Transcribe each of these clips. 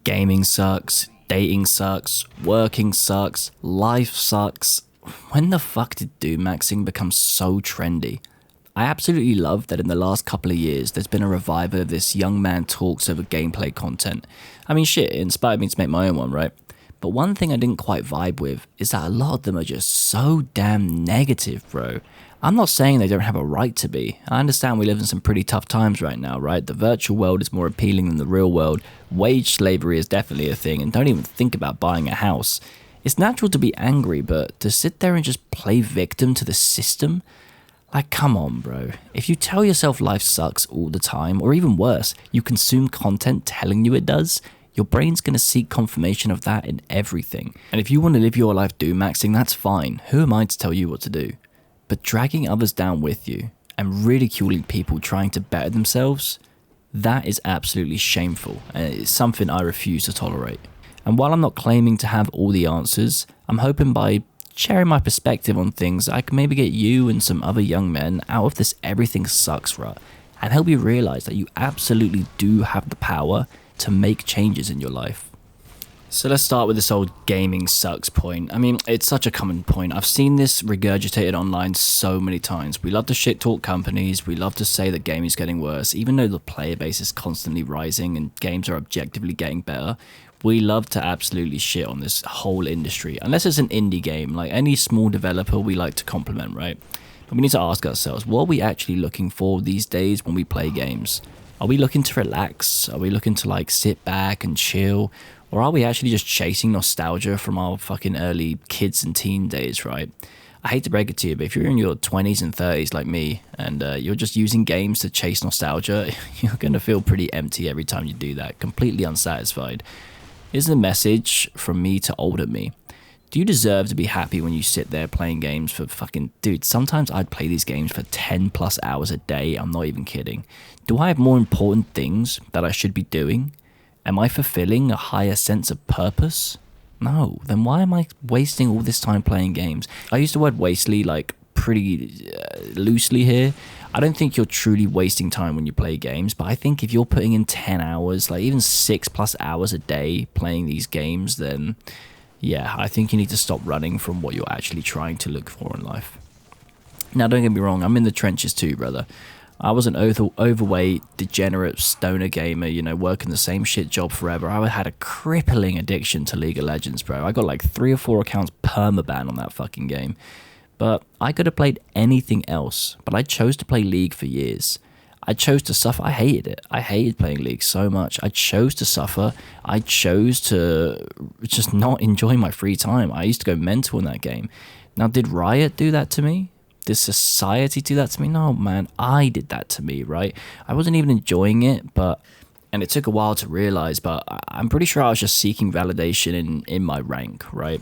Gaming sucks, dating sucks, working sucks, life sucks. When the fuck did Doommaxxing become so trendy? I absolutely love that in the last couple of years there's been a revival of this young man talks over gameplay content. I mean shit, it inspired me to make my own one, right? But one thing I didn't quite vibe with is that a lot of them are just so damn negative, bro. I'm not saying they don't have a right to be. I understand we live in some pretty tough times right now, right? The virtual world is more appealing than the real world. Wage slavery is definitely a thing, and don't even think about buying a house. It's natural to be angry, but to sit there and just play victim to the system? Like, come on, bro. If you tell yourself life sucks all the time, or even worse, you consume content telling you it does, your brain's going to seek confirmation of that in everything. And if you want to live your life doommaxxing, that's fine. Who am I to tell you what to do? But dragging others down with you and ridiculing people trying to better themselves, that is absolutely shameful, and it's something I refuse to tolerate. And while I'm not claiming to have all the answers, I'm hoping by sharing my perspective on things, I can maybe get you and some other young men out of this everything sucks rut and help you realize that you absolutely do have the power to make changes in your life. So let's start with this old gaming sucks point. I mean, it's such a common point. I've seen this regurgitated online so many times. We love to shit talk companies. We love to say that gaming's getting worse, even though the player base is constantly rising and games are objectively getting better. We love to absolutely shit on this whole industry. Unless it's an indie game, like any small developer, we like to compliment, right? But we need to ask ourselves, what are we actually looking for these days when we play games? Are we looking to relax? Are we looking to like sit back and chill? Or are we actually just chasing nostalgia from our fucking early kids and teen days, right? I hate to break it to you, but if you're in your 20s and 30s like me, and you're just using games to chase nostalgia, you're going to feel pretty empty every time you do that, completely unsatisfied. Here's the message from me to older me. Do you deserve to be happy when you sit there playing games for fucking... Dude, sometimes I'd play these games for 10 plus hours a day, I'm not even kidding. Do I have more important things that I should be doing? Am I fulfilling a higher sense of purpose? No. Then why am I wasting all this time playing games? I use the word wastely like pretty loosely here. I don't think you're truly wasting time when you play games, but I think if you're putting in 10 hours, like even 6+ hours a day playing these games, then yeah, I think you need to stop running from what you're actually trying to look for in life. Now, don't get me wrong, I'm in the trenches too, brother. I was an overweight, degenerate stoner gamer, you know, working the same shit job forever. I had a crippling addiction to League of Legends, bro. I got like 3 or 4 accounts permaban on that fucking game. But I could have played anything else, but I chose to play League for years. I chose to suffer. I hated it. I hated playing League so much. I chose to suffer. I chose to just not enjoy my free time. I used to go mental in that game. Now, did Riot do that to me? Did society do that to me? No, man, I did that to me, right? I wasn't even enjoying it, and it took a while to realize, but I'm pretty sure I was just seeking validation in my rank, right?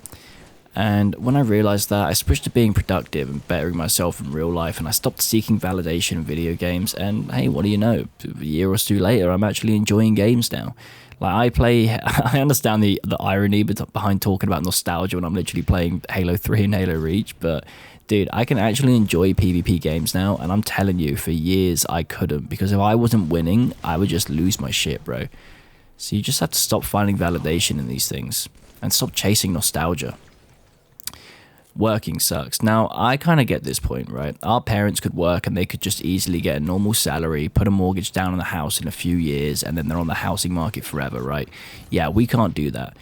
And when I realized that, I switched to being productive and bettering myself in real life, and I stopped seeking validation in video games, and hey, what do you know? A year or two later, I'm actually enjoying games now. Like, I understand the irony behind talking about nostalgia when I'm literally playing Halo 3 and Halo Reach, but dude, I can actually enjoy PvP games now, and I'm telling you, for years I couldn't, because if I wasn't winning, I would just lose my shit, bro. So you just have to stop finding validation in these things, and stop chasing nostalgia. Working sucks. Now, I kind of get this point, right? Our parents could work and they could just easily get a normal salary, put a mortgage down on the house in a few years, and then they're on the housing market forever, right? Yeah, we can't do that.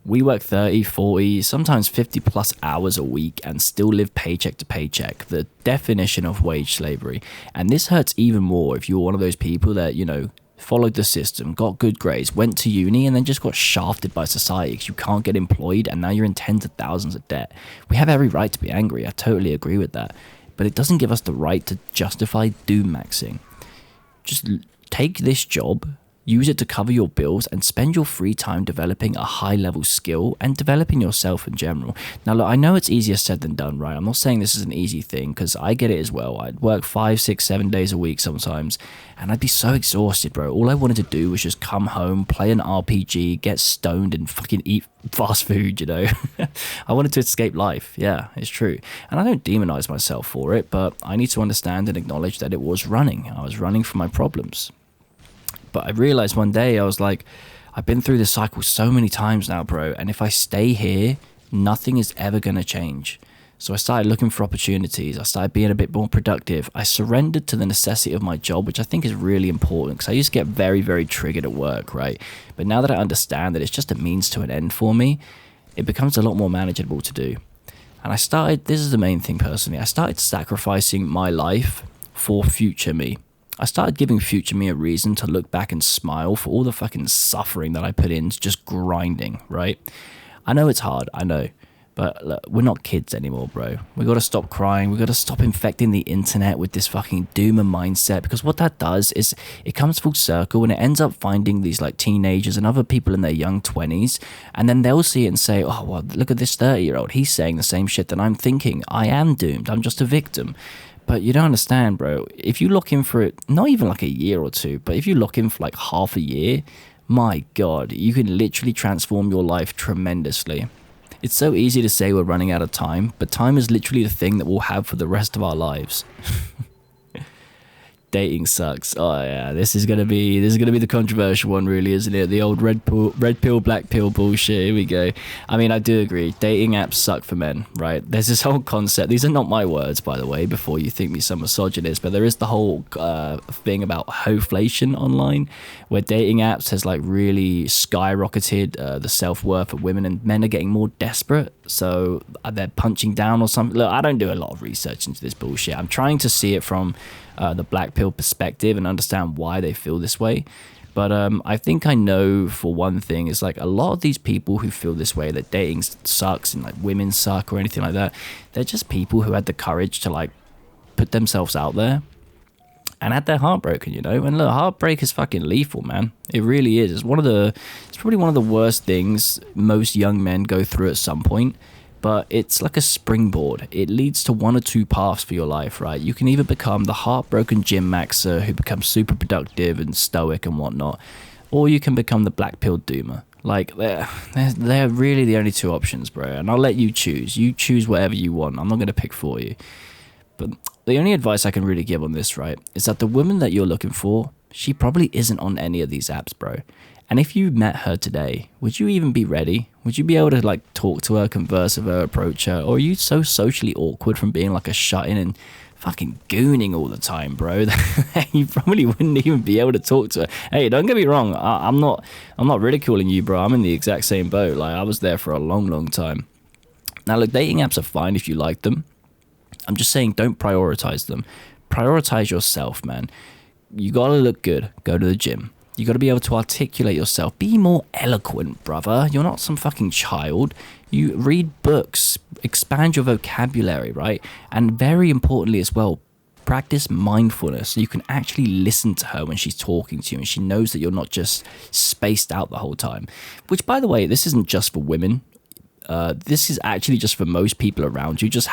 We work 30, 40, sometimes 50+ hours a week and still live paycheck to paycheck, the definition of wage slavery. And this hurts even more if you're one of those people that, you know, followed the system, got good grades, went to uni, and then just got shafted by society because you can't get employed and now you're in tens of thousands of debt. We have every right to be angry. I totally agree with that. But it doesn't give us the right to justify doommaxxing. Just take this job, use it to cover your bills, and spend your free time developing a high-level skill and developing yourself in general. Now, look, I know it's easier said than done, right? I'm not saying this is an easy thing, because I get it as well. I'd work 5, 6, 7 days a week sometimes, and I'd be so exhausted, bro. All I wanted to do was just come home, play an RPG, get stoned, and fucking eat fast food, you know? I wanted to escape life. Yeah, it's true. And I don't demonize myself for it, but I need to understand and acknowledge that it was running. I was running from my problems. But I realized one day, I was like, I've been through this cycle so many times now, bro. And if I stay here, nothing is ever going to change. So I started looking for opportunities. I started being a bit more productive. I surrendered to the necessity of my job, which I think is really important because I used to get very, very triggered at work, right? But now that I understand that it's just a means to an end for me, it becomes a lot more manageable to do. And I started, this is the main thing personally, I started sacrificing my life for future me. I started giving future me a reason to look back and smile for all the fucking suffering that I put into just grinding, right? I know it's hard, I know. But look, we're not kids anymore, bro. We got to stop crying. We got to stop infecting the internet with this fucking doomer mindset, because what that does is it comes full circle and it ends up finding these like teenagers and other people in their young 20s, and then they'll see it and say, oh, well, look at this 30-year-old. He's saying the same shit that I'm thinking. I am doomed. I'm just a victim. But you don't understand, bro. If you look in for it, not even like a year or two, but if you look in for like half a year, my God, you can literally transform your life tremendously. It's so easy to say we're running out of time, but time is literally the thing that we'll have for the rest of our lives. Dating sucks. Oh yeah, this is gonna be the controversial one, really, isn't it? The old red pill, black pill bullshit. Here we go. I mean, I do agree. Dating apps suck for men, right? There's this whole concept. These are not my words, by the way, before you think me some misogynist, but there is the whole thing about hoflation online, where dating apps has like really skyrocketed the self-worth of women, and men are getting more desperate, so they're punching down or something. Look, I don't do a lot of research into this bullshit. I'm trying to see it from the black pill perspective and understand why they feel this way. But I think I know for one thing is like a lot of these people who feel this way, that dating sucks and like women suck or anything like that, they're just people who had the courage to like put themselves out there and had their heart broken, you know. And look, heartbreak is fucking lethal, man. It really is. It's probably one of the worst things most young men go through at some point. But it's like a springboard. It leads to one or two paths for your life, right? You can either become the heartbroken genz who becomes super productive and stoic and whatnot, or you can become the black pill doomer. Like, they're really the only two options, bro. And I'll let you choose. You choose whatever you want. I'm not going to pick for you. But the only advice I can really give on this, right, is that the woman that you're looking for, she probably isn't on any of these apps, bro. And if you met her today, would you even be ready? Would you be able to like talk to her, converse with her, approach her? Or are you so socially awkward from being like a shut-in and fucking gooning all the time, bro, that you probably wouldn't even be able to talk to her? Hey, don't get me wrong. I'm not ridiculing you, bro. I'm in the exact same boat. Like, I was there for a long, long time. Now, look, dating apps are fine if you like them. I'm just saying, don't prioritize them. Prioritize yourself, man. You gotta look good. Go to the gym. You got to be able to articulate yourself. Be more eloquent, brother. You're not some fucking child. You read books, expand your vocabulary, right? And very importantly as well, practice mindfulness so you can actually listen to her when she's talking to you and she knows that you're not just spaced out the whole time. Which, by the way, this isn't just for women. This is actually just for most people around you. Just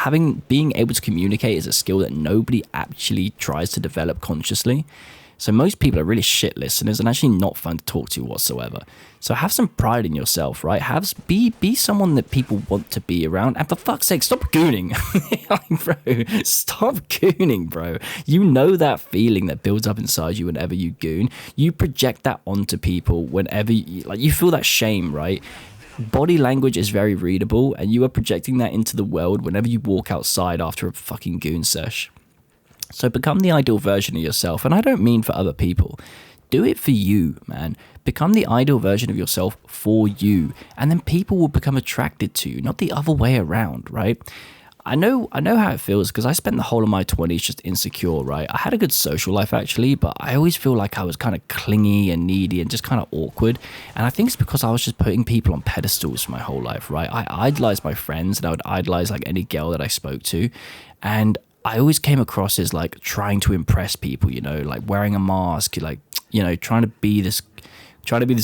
being able to communicate is a skill that nobody actually tries to develop consciously. So most people are really shit listeners and actually not fun to talk to whatsoever. So have some pride in yourself, right? Be someone that people want to be around. And for fuck's sake, stop gooning. Bro, stop gooning, bro. You know that feeling that builds up inside you whenever you goon. You project that onto people whenever you feel that shame, right? Body language is very readable, and you are projecting that into the world whenever you walk outside after a fucking goon sesh. So become the ideal version of yourself, and I don't mean for other people. Do it for you, man. Become the ideal version of yourself for you, and then people will become attracted to you, not the other way around, right? I know how it feels because I spent the whole of my 20s just insecure, right? I had a good social life actually, but I always feel like I was kind of clingy and needy and just kind of awkward. And I think it's because I was just putting people on pedestals for my whole life, right? I idolized my friends and I would idolize like any girl that I spoke to. And I always came across as like trying to impress people, you know, like wearing a mask, like, you know, trying to be this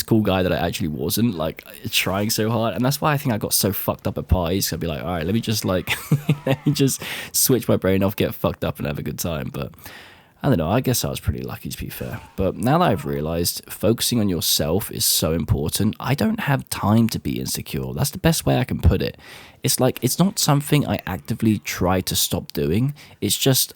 cool guy that I actually wasn't, like trying so hard. And that's why I think I got so fucked up at parties. I'd be like, all right, let me just switch my brain off, get fucked up and have a good time. But I don't know, I guess I was pretty lucky, to be fair. But now that I've realized focusing on yourself is so important, I don't have time to be insecure. That's the best way I can put it. It's like, it's not something I actively try to stop doing. It's just,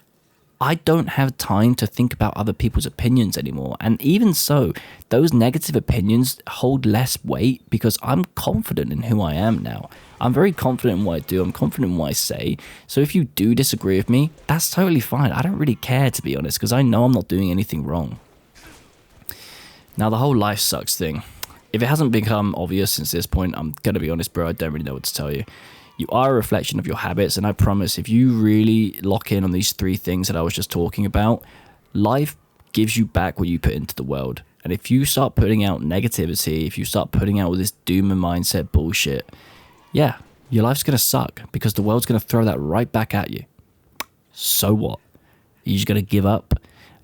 I don't have time to think about other people's opinions anymore. And even so, those negative opinions hold less weight because I'm confident in who I am now. I'm very confident in what I do. I'm confident in what I say. So if you do disagree with me, that's totally fine. I don't really care, to be honest, because I know I'm not doing anything wrong. Now, the whole life sucks thing. If it hasn't become obvious since this point, I'm going to be honest, bro, I don't really know what to tell you. You are a reflection of your habits, and I promise if you really lock in on these 3 things that I was just talking about, life gives you back what you put into the world. And if you start putting out negativity, if you start putting out all this doomer mindset bullshit, yeah, your life's going to suck because the world's going to throw that right back at you. So what? Are you just going to give up?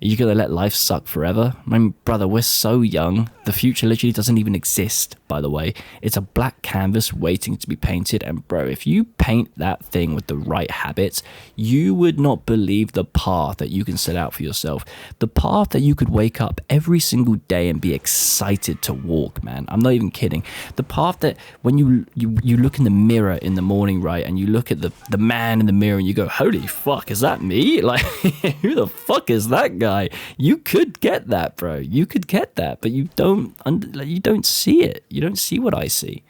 Are you going to let life suck forever? I mean, brother, we're so young. The future literally doesn't even exist, by the way. It's a black canvas waiting to be painted. And bro, if you paint that thing with the right habits, you would not believe the path that you can set out for yourself. The path that you could wake up every single day and be excited to walk, man. I'm not even kidding. The path that when you look in the mirror in the morning, right, and you look at the man in the mirror and you go, holy fuck, is that me? Like, who the fuck is that guy? You could get that, bro. You could get that, but you don't see it. You don't see what I see.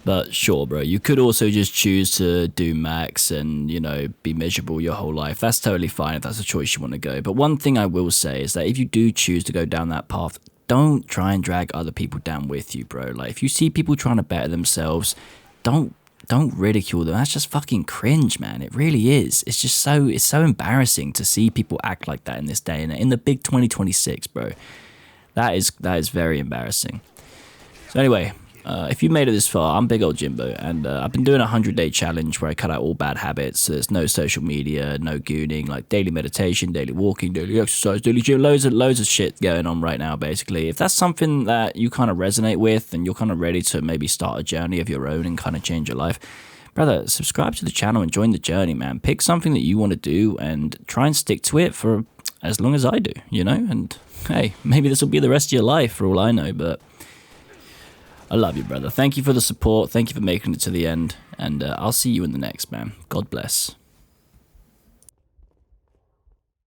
But sure, bro, you could also just choose to do max and, you know, be miserable your whole life. That's totally fine if that's a choice you want to go. But one thing I will say is that if you do choose to go down that path, don't try and drag other people down with you, bro. Like, if you see people trying to better themselves, don't ridicule them. That's just fucking cringe, man. It really is. It's just so embarrassing to see people act like that in this day and in the big 2026, bro. That is very embarrassing. So anyway, if you made it this far, I'm Big Old Jimbo, and I've been doing a 100-day challenge where I cut out all bad habits. So there's no social media, no gooning, like daily meditation, daily walking, daily exercise, daily gym, loads of shit going on right now, basically. If that's something that you kind of resonate with and you're kind of ready to maybe start a journey of your own and kind of change your life, brother, subscribe to the channel and join the journey, man. Pick something that you want to do and try and stick to it for as long as I do, you know? And hey, maybe this will be the rest of your life for all I know, but I love you, brother. Thank you for the support. Thank you for making it to the end. And I'll see you in the next, man. God bless.